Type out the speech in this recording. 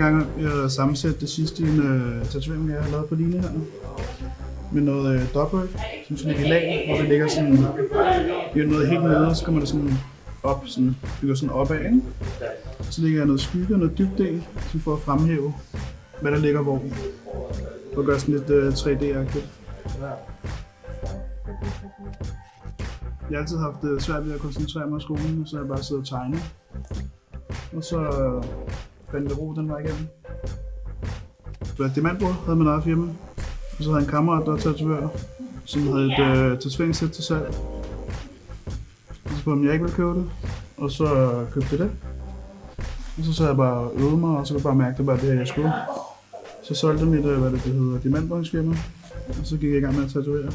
gang jeg sammensætte det sidste i en tatovering, jeg har lavet på linje her. Med noget dobbelt, som sådan et lag, hvor det ligger sådan, noget helt nede, og så kommer det sådan op, sådan, bygger sådan opad, ikke? Så ligger jeg noget skygge og noget dybde i, for at fremhæve, hvad der ligger hvor. Og gøre sådan lidt 3D-agtigt. Jeg har altid haft det svært ved at koncentrere mig i skolen, så jeg bare sidder og tegner. Og så fandt jeg ro den vej igennem. Diamantbord havde man eget firma. Og så havde jeg en kammerat, der var tatovør, som havde et tatoveringssæt til salg. Og så spurgte jeg, om jeg ikke ville købe det. Og så købte jeg det. Og så jeg bare og øvede mig, og så kunne jeg bare mærke, at det var det her, jeg skulle. Så solgte jeg mit, diamantbåndsfirma. Og så gik jeg i gang med at tatovere.